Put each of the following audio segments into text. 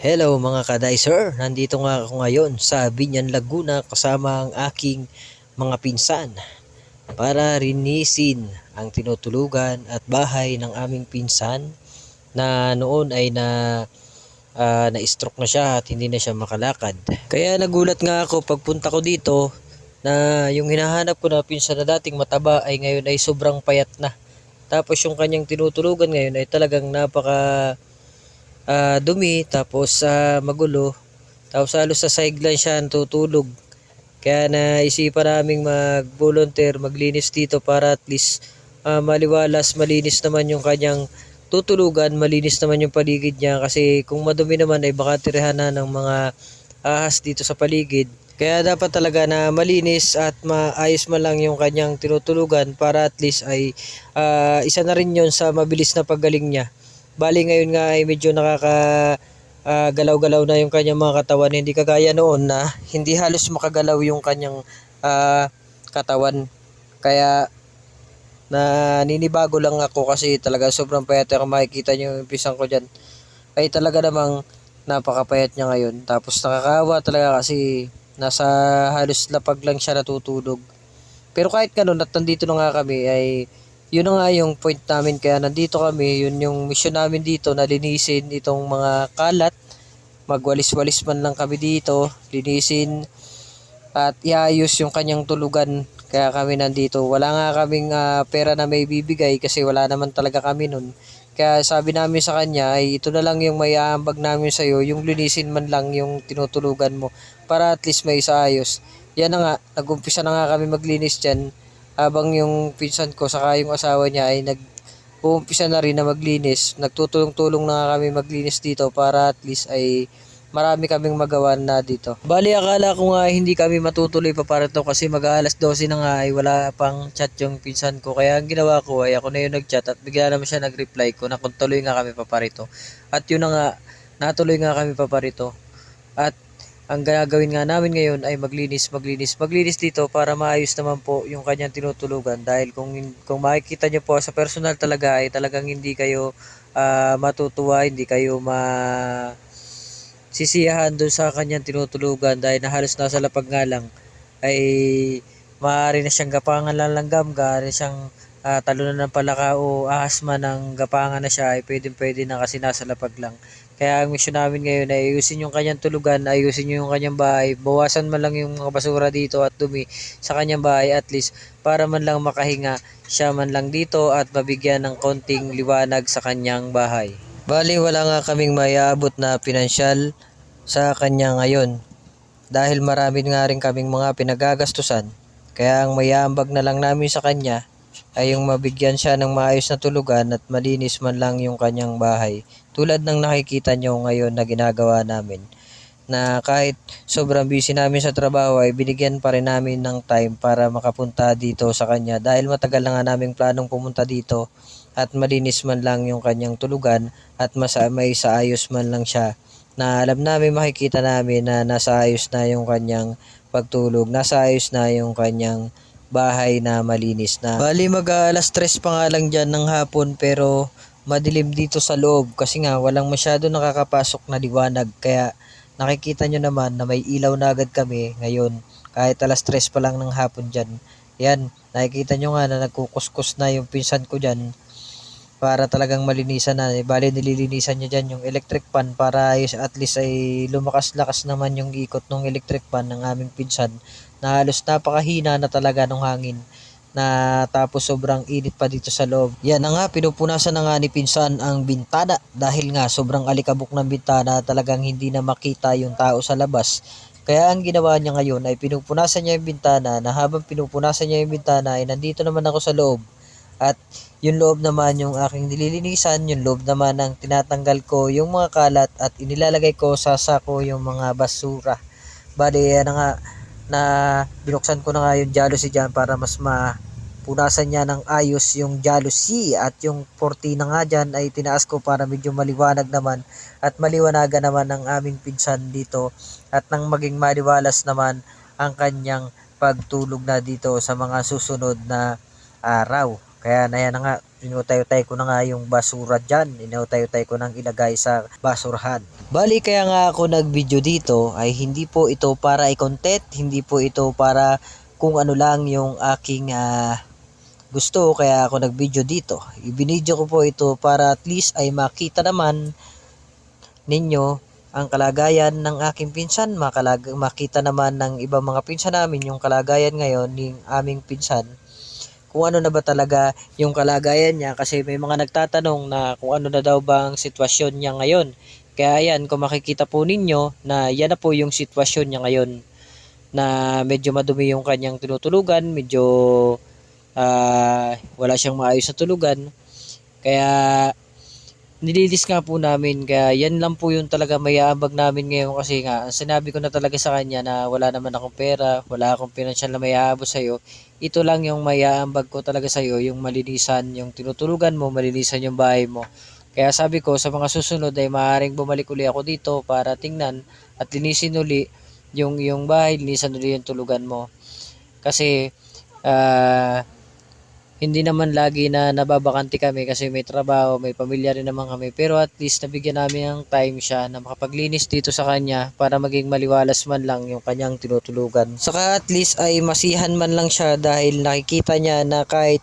Hello mga ka-dicer, nandito nga ako ngayon sa Binyan, Laguna kasama ang aking mga pinsan para rinisin ang tinutulugan at bahay ng aming pinsan na noon ay na-stroke na siya at hindi na siya makalakad. Kaya nagulat nga ako pagpunta ko dito na yung hinahanap ko na pinsan na dating mataba ay ngayon ay sobrang payat na. Tapos yung kanyang tinutulugan ngayon ay talagang napaka dumi, tapos magulo, tapos halos sa sahig lang siya natutulog. Kaya naisipan naming mag-volunteer, maglinis dito para at least maliwalas, malinis naman yung kanyang tutulugan, malinis naman yung paligid niya kasi kung madumi naman ay baka tirahan na ng mga ahas dito sa paligid. Kaya dapat talaga na malinis at maayos man lang yung kanyang tinutulugan para at least ay isa na rin yon sa mabilis na paggaling niya. Bali ngayon nga ay medyo galaw-galaw na yung kanyang mga katawan, hindi kagaya noon na hindi halos makagalaw yung kanyang katawan. Kaya naninibago lang ako kasi talaga sobrang payat. Kung makikita nyo yung pisang ko dyan ay talaga namang napakapayat niya ngayon. Tapos nakakawa talaga kasi nasa halos lapag lang siya natutulog. Pero kahit ganun at nandito na nga kami ay yun na nga yung point namin, kaya nandito kami, yun yung mission namin dito na linisin itong mga kalat, magwalis-walis man lang kami dito, linisin at iayos yung kanyang tulugan. Kaya kami nandito. Wala nga kaming pera na may bibigay kasi wala naman talaga kami nun. Kaya sabi namin sa kanya ay ito na lang yung may aambag namin sa iyo, yung linisin man lang yung tinutulugan mo para at least may isaayos. Yan na nga, nag-umpisa na nga kami maglinis dyan habang yung pinsan ko saka yung asawa niya ay nag-uumpisa na rin na maglinis. Nagtutulong-tulong na nga kami maglinis dito para at least ay marami kaming magawa na dito. Bali, akala ko nga hindi kami matutuloy pa para to kasi mag-aalas 12 na nga ay wala pang chat yung pinsan ko. Kaya ang ginawa ko ay ako na yung nag-chat at bigla naman siya nag-reply ko na kung tuloy nga kami paparito. At yun na nga, natuloy nga kami paparito. At ang gagawin nga namin ngayon ay maglinis dito para maayos naman po yung kanyang tinutulugan. Dahil kung makikita nyo po sa personal talaga ay talagang hindi kayo matutuwa, hindi kayo sisiyahan doon sa kanyang tinutulugan dahil na halos nasa lapag nga lang ay maaari na siyang gapangan lang langgam, maaari siyang talunan ng palaka o ahas man ng gapangan na siya ay pwede na kasi nasa lapag lang. Kaya ang mission namin ngayon ay ayusin yung kanyang tulugan, ayusin yung kanyang bahay, bawasan man lang yung mga basura dito at dumi sa kanyang bahay at least para man lang makahinga siya man lang dito at mabigyan ng konting liwanag sa kanyang bahay. Bali, wala nga kaming maiabot na pinansyal sa kanya ngayon dahil marami nga rin kaming mga pinagagastusan. Kaya ang mayambag na lang namin sa kanya ay yung mabigyan siya ng maayos na tulugan at malinis man lang yung kanyang bahay. Tulad ng nakikita nyo ngayon na ginagawa namin, na kahit sobrang busy namin sa trabaho ay binigyan pa rin namin ng time para makapunta dito sa kanya dahil matagal na nga naming planong pumunta dito at malinis man lang yung kanyang tulugan at may saayos man lang siya, na alam namin, makikita namin na nasa ayos na yung kanyang pagtulog, nasa ayos na yung kanyang bahay na malinis na. Bali mag-alas 3 pa nga lang dyan ng hapon pero madilim dito sa loob kasi nga walang masyado nakakapasok na liwanag, kaya nakikita nyo naman na may ilaw na agad kami ngayon kahit alas 3 pa lang ng hapon dyan. Yan, nakikita nyo nga na nagkukuskus na yung pinsan ko dyan para talagang malinisan na. Bali nililinisan niya dyan yung electric fan para at least ay lumakas-lakas naman yung ikot ng electric fan ng aming pinsan na halos napakahina na talaga ng hangin na tapos sobrang init pa dito sa loob. Yan na nga, pinupunasan na nga ni pinsan ang bintana dahil nga sobrang alikabok ng bintana, talagang hindi na makita yung tao sa labas. Kaya ang ginawa niya ngayon ay pinupunasan niya yung bintana, na habang pinupunasan niya yung bintana ay nandito naman ako sa loob. At yung loob naman yung aking nililinisan, yung loob naman ang tinatanggal ko yung mga kalat at inilalagay ko sa sako yung mga basura. Bali, yan na nga, na binuksan ko na nga yung jealousy dyan para mas mapunasan niya ng ayos yung jealousy, at yung kortina nga dyan ay tinaas ko para medyo maliwanag naman at maliwanagan naman ng aming pinsan dito at nang maging maliwalas naman ang kanyang pagtulog na dito sa mga susunod na araw. Kaya na yan na nga, inutay-utay ko na nga yung basura dyan. Inutay-utay ko nang ilagay sa basurahan. Bali kaya nga ako nag-video dito ay hindi po ito para i-content, hindi po ito para kung ano lang yung aking gusto, kaya ako nag-video dito. Ibinidyo ko po ito para at least ay makita naman ninyo ang kalagayan ng aking pinsan, makita naman ng ibang mga pinsan namin yung kalagayan ngayon ng aming pinsan, kung ano na ba talaga yung kalagayan niya, kasi may mga nagtatanong na kung ano na daw bang sitwasyon niya ngayon. Kaya yan, kung makikita po ninyo na yan na po yung sitwasyon niya ngayon, na medyo madumi yung kanyang tinutulugan, medyo wala siyang maayos na tulugan. Kaya nililis nga po namin, kaya yan lang po yung talaga mayabag namin ngayon, kasi nga sinabi ko na talaga sa kanya na wala naman akong pera, wala akong pinansyal na mayaabot sa'yo. Ito lang yung mayaambag ko talaga sa'yo, yung malinisan yung tinutulugan mo, malinisan yung bahay mo. Kaya sabi ko sa mga susunod ay maaaring bumalik uli ako dito para tingnan at linisin uli yung bahay, linisan uli yung tulugan mo. Kasi hindi naman lagi na nababakante kami kasi may trabaho, may pamilya rin naman kami. Pero at least nabigyan namin ng time siya na makapaglinis dito sa kanya para maging maliwalas man lang yung kanyang tinutulugan. Saka at least ay masihan man lang siya dahil nakikita niya na kahit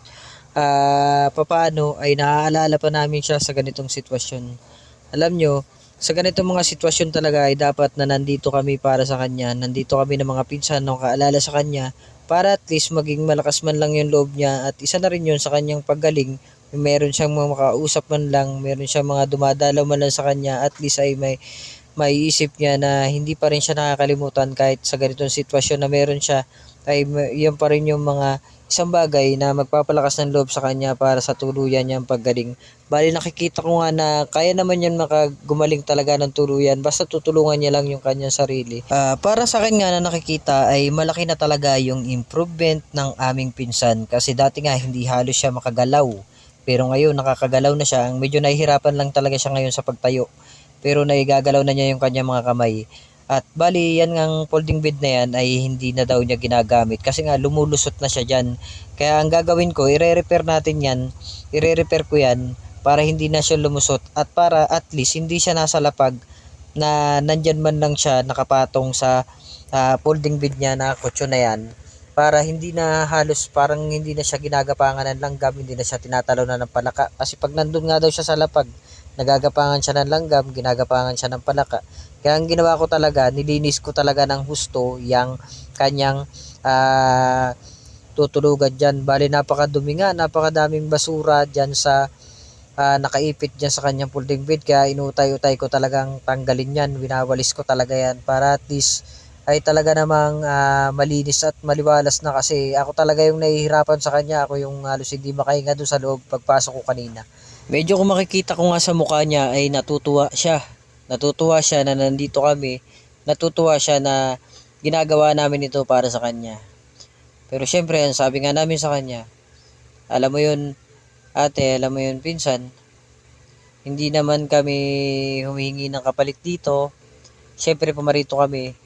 papaano ay naaalala pa namin siya sa ganitong sitwasyon. Alam nyo, sa ganitong mga sitwasyon talaga ay dapat na nandito kami para sa kanya. Nandito kami ng mga pinsan na kaalala sa kanya para at least maging malakas man lang yung loob niya, at isa na rin yun sa kanyang paggaling. Meron siyang mga makausap man lang, meron siyang mga dumadalaw man lang sa kanya, at least ay maiisip niya na hindi pa rin siya nakakalimutan kahit sa ganitong sitwasyon na meron siya, ay yan pa rin yung mga isang bagay na magpapalakas ng loob sa kanya para sa tuluyan niyang paggaling. Bali nakikita ko nga na kaya naman yan makagumaling talaga ng tuluyan, basta tutulungan niya lang yung kanyang sarili. Para sa akin nga na nakikita ay malaki na talaga yung improvement ng aming pinsan, kasi dati nga hindi halos siya makagalaw. Pero ngayon nakakagalaw na siya. Ang medyo nahihirapan lang talaga siya ngayon sa pagtayo. Pero naigagalaw na niya yung kanyang mga kamay. At bali yan ngang folding bed na yan ay hindi na daw niya ginagamit kasi nga lumulusot na siya dyan. Kaya ang gagawin ko, ire-repair natin yan. Ire-repair ko yan para hindi na siya lumusot at para at least hindi siya nasa lapag na nandyan man lang siya nakapatong sa folding bed niya na kutsyon na yan, para hindi na halos parang hindi na siya ginagapangan ng langgam, hindi na siya tinatalo na ng palaka. Kasi pag nandun nga daw siya sa lapag, nagagapangan siya ng langgam, ginagapangan siya ng palaka. Kaya ang ginawa ko talaga, nilinis ko talaga ng husto yung kanyang tutulugan dyan. Bali napakadumi nga, napakadaming basura dyan sa nakaipit dyan sa kanyang folding bed. Kaya inutay-utay ko talagang tanggalin yan, winawalis ko talaga yan para at least ay talaga namang malinis at maliwalas na, kasi ako talaga yung nahihirapan sa kanya. Ako yung halos hindi makahinga doon sa loob pagpasok ko kanina. Medyo kung makikita ko nga sa mukha niya ay natutuwa siya. Natutuwa siya na nandito kami. Natutuwa siya na ginagawa namin ito para sa kanya. Pero syempre, ang sabi nga namin sa kanya, alam mo yun ate, alam mo yun pinsan, hindi naman kami humihingi ng kapalit dito. Syempre pumarito kami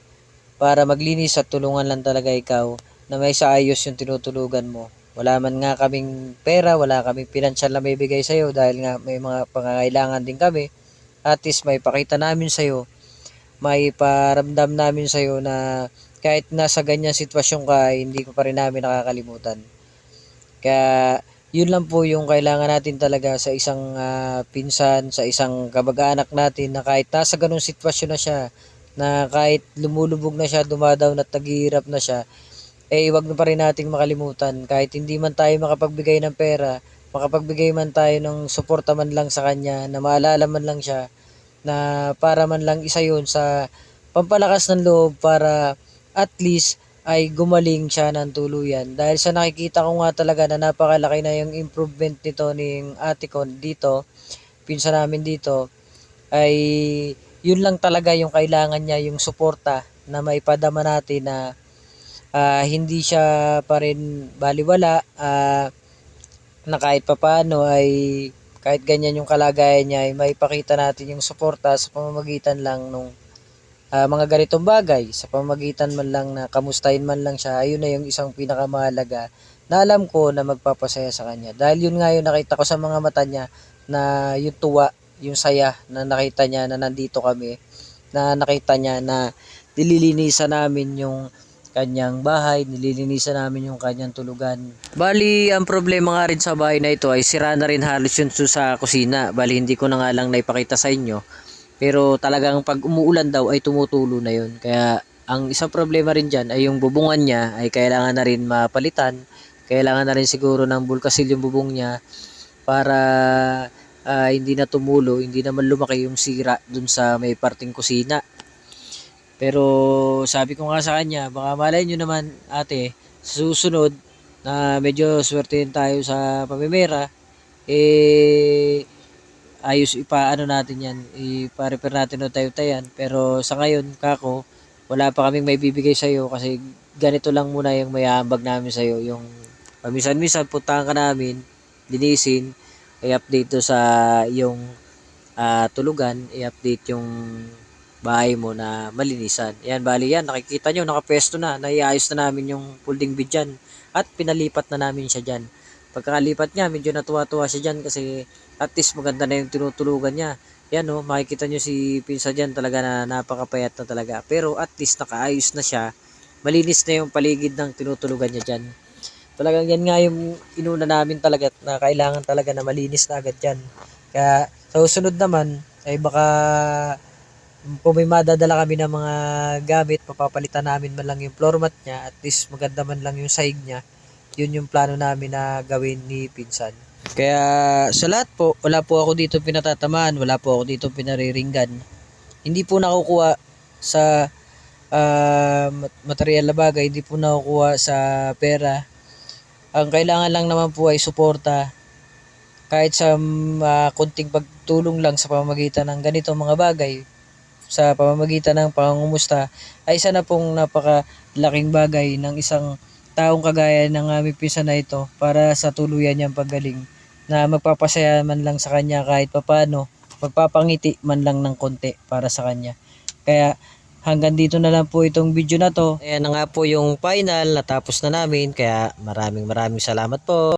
para maglinis at tulungan lang talaga ikaw na may saayos yung tinutulugan mo. Wala man nga kaming pera, wala kaming pinansyal na may bigay sa'yo dahil nga may mga pangangailangan din kami. At least may pakita namin sa'yo, may paramdam namin sa'yo na kahit nasa ganyan sitwasyon ka, hindi ko pa rin namin nakakalimutan. Kaya yun lang po yung kailangan natin talaga sa isang pinsan, sa isang kamag-anak natin, na kahit nasa ganung sitwasyon na siya, na kahit lumulubog na siya, dumadaw at naghihirap na siya, eh wag na pa rin nating makalimutan. Kahit hindi man tayo makapagbigay ng pera, makapagbigay man tayo ng suporta man lang sa kanya, na maalala man lang siya, na para man lang isa yun sa pampalakas ng loob para at least ay gumaling siya ng tuluyan. Dahil sa nakikita ko nga talaga na napakalaki na yung improvement nito ng ate ko dito, pinsan namin dito, ay yun lang talaga yung kailangan niya, yung suporta na maipadama natin na hindi siya pa rin baliwala, na kahit papaano ay kahit ganyan yung kalagayan niya ay maipakita natin yung suporta sa pamamagitan lang nung mga ganitong bagay, sa pamamagitan man lang na kamustahin man lang siya. Ayun na yung isang pinakamahalaga na alam ko na magpapasaya sa kanya. Dahil yun nga yung nakita ko sa mga mata niya na yung tuwa, yung saya na nakita niya na nandito kami, na nakita niya na nililinisan namin yung kanyang bahay, nililinisan namin yung kanyang tulugan. Bali, ang problema nga rin sa bahay na ito ay sira na rin halos yun sa kusina. Bali, hindi ko na nga lang naipakita sa inyo. Pero talagang pag umuulan daw ay tumutulo na yun. Kaya ang isang problema rin dyan ay yung bubungan niya ay kailangan na rin mapalitan. Kailangan na rin siguro ng bulkasil yung bubong niya para hindi na tumulo, hindi naman lumaki yung sira dun sa may parting kusina. Pero sabi ko nga sa kanya, baka malay nyo naman ate, sa susunod na medyo swertein tayo sa pamimera, ayos ipaano natin yan, ipa-repair natin o tayo-tayan. Pero sa ngayon, kako, wala pa kaming may bibigay sa'yo kasi ganito lang muna yung may aambag namin sa'yo. Yung paminsan-minsan, puntahan ka namin, linisin, i-update to sa yung tulugan, i-update yung bahay mo na malinisan. Yan, bali yan, nakikita nyo, nakapesto na, naiayos na namin yung folding bed dyan at pinalipat na namin siya dyan. Pagkakalipat niya, medyo natuwa-tuwa siya dyan kasi at least maganda na yung tinutulugan niya. Yan o, makikita nyo si Pinsa dyan talaga na napakapayat na talaga. Pero at least nakaayos na siya, malinis na yung paligid ng tinutulugan niya dyan. Talagang yan nga yung inuna namin talaga na kailangan talaga na malinis na agad dyan. Kaya sa susunod naman ay baka kung may madadala kami ng mga gamit, papapalitan namin man lang yung floor mat niya, at least maganda man lang yung sahig niya. Yun yung plano namin na gawin ni Pinsan. Kaya sa lahat po, wala po ako dito pinatatamaan, wala po ako dito pinariringgan. Hindi po nakukuha sa material na bagay, hindi po nakukuha sa pera. Ang kailangan lang naman po ay suporta kahit sa kunting pagtulong lang sa pamamagitan ng ganitong mga bagay, sa pamamagitan ng pangungumusta ay isa na pong napakalaking bagay ng isang taong kagaya ng aming pinsan na ito para sa tuluyan niyang paggaling na magpapasaya man lang sa kanya kahit papano, magpapangiti man lang ng konti para sa kanya. Kaya hanggang dito na lang po itong video na to. Ayan na nga po yung final, natapos na namin, kaya maraming salamat po.